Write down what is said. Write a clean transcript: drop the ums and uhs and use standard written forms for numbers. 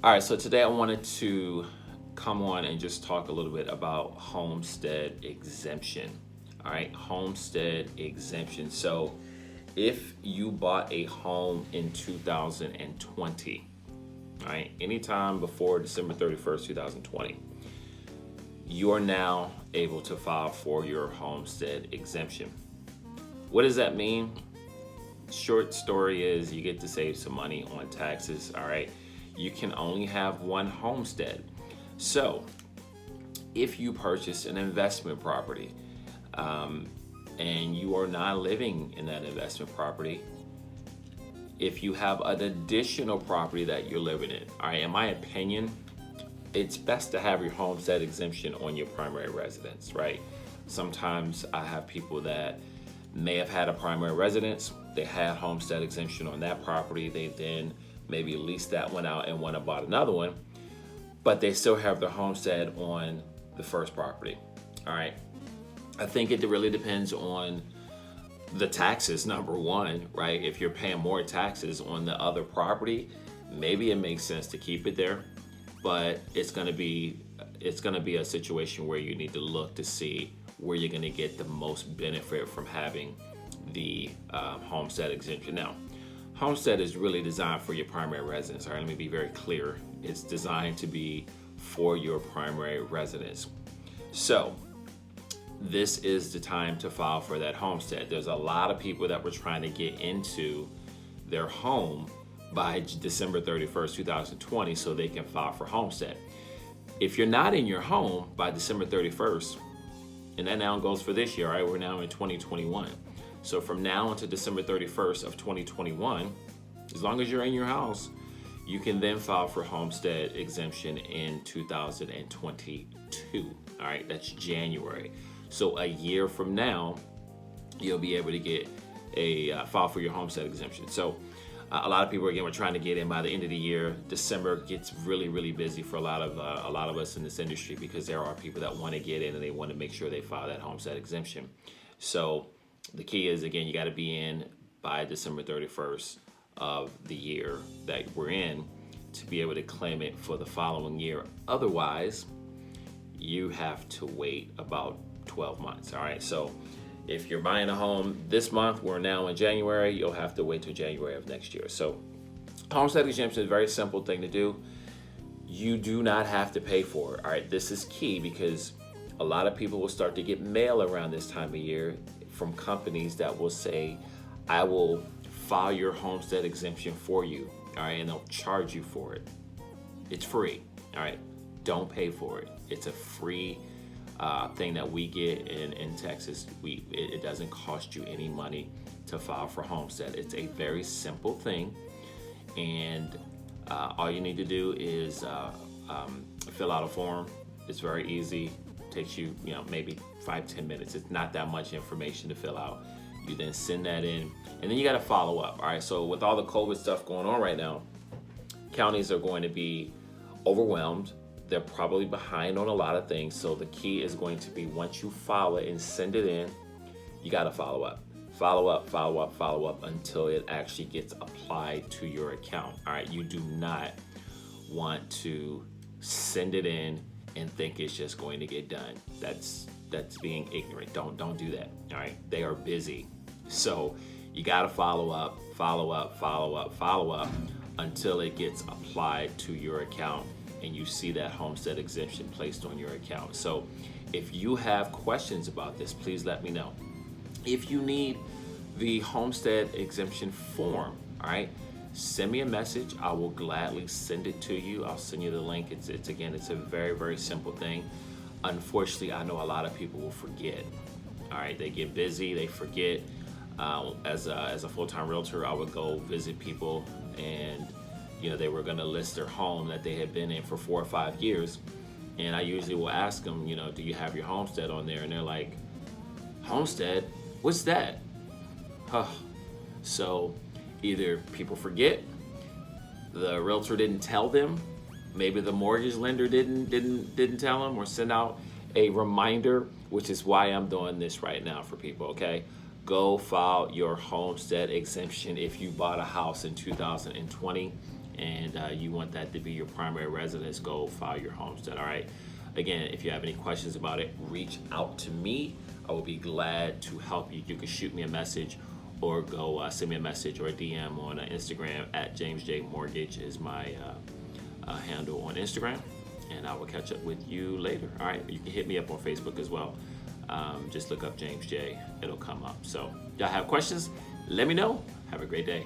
All right, so today I wanted to come on and just talk a little bit about homestead exemption. All right, homestead exemption. So, if you bought a home in 2020, all right, anytime before December 31st, 2020, you are now able to file for your homestead exemption. What does that mean? Short story is you get to save some money on taxes. All right, you can only have one homestead. So if you purchase an investment property and you are not living in that investment property, if you have an additional property that you're living in, all right, in my opinion, it's best to have your homestead exemption on your primary residence, right? Sometimes I have people that may have had a primary residence, they had homestead exemption on that property, they then maybe leased that one out and went and bought another one, but they still have their homestead on the first property. All right, I think it really depends on the taxes, number one, right? If you're paying more taxes on the other property, maybe it makes sense to keep it there, but it's going to be a situation where you need to look to see where you're going to get the most benefit from having the homestead exemption. Now, homestead is really designed for your primary residence. All right, let me be very clear. It's designed to be for your primary residence. So this is the time to file for that homestead. There's a lot of people that were trying to get into their home by December 31st, 2020, so they can file for homestead. If you're not in your home by December 31st, and that now goes for this year, right? We're now in 2021. So from now until December 31st of 2021, as long as you're in your house, you can then file for homestead exemption in 2022. All right, that's January. So a year from now, you'll be able to get a file for your homestead exemption. So a lot of people, again, were trying to get in by the end of the year. December gets really, really busy for a lot of us in this industry because there are people that want to get in and they want to make sure they file that homestead exemption. So the key is, again, you got to be in by December 31st of the year that we're in to be able to claim it for the following year. Otherwise, you have to wait about 12 months. All right, so if you're buying a home this month, we're now in January, you'll have to wait till January of next year. So homestead exemption is a very simple thing to do. You do not have to pay for it. All right, this is key because a lot of people will start to get mail around this time of year from companies that will say, I will file your homestead exemption for you. All right, and they'll charge you for it. It's free. All right, don't pay for it. It's a free thing that we get in Texas. It doesn't cost you any money to file for homestead. It's a very simple thing, and all you need to do is fill out a form. It's very easy. It takes you, maybe 5-10 minutes. It's not that much information to fill out. You then send that in, and then you got to follow up. All right. So with all the COVID stuff going on right now, counties are going to be overwhelmed. They're probably behind on a lot of things. So the key is going to be once you file it and send it in, you got to follow up until it actually gets applied to your account. All right. You do not want to send it in and think it's just going to get done. That's being ignorant. Don't do that. All right. They are busy. So you got to follow up until it gets applied to your account and you see that homestead exemption placed on your account. So if you have questions about this, please let me know. If you need the homestead exemption form, all right, send me a message. I will gladly send it to you. I'll send you the link. It's a very, very simple thing. Unfortunately, I know a lot of people will forget. All right, they get busy, they forget. As a full-time realtor, I would go visit people and they were going to list their home that they had been in for 4 or 5 years. And I usually will ask them, do you have your homestead on there? And they're like, homestead? What's that? So either people forget, the realtor didn't tell them, maybe the mortgage lender didn't tell them or send out a reminder, which is why I'm doing this right now for people, okay? Go file your homestead exemption if you bought a house in 2020 and you want that to be your primary residence, go file your homestead. All right. Again, if you have any questions about it, reach out to me. I will be glad to help you. You can shoot me a message or go send me a message or a DM on Instagram at James J Mortgage is my handle on Instagram, and I will catch up with you later. All right, you can hit me up on Facebook as well. Just look up James J, it'll come up. So y'all have questions, let me know. Have a great day.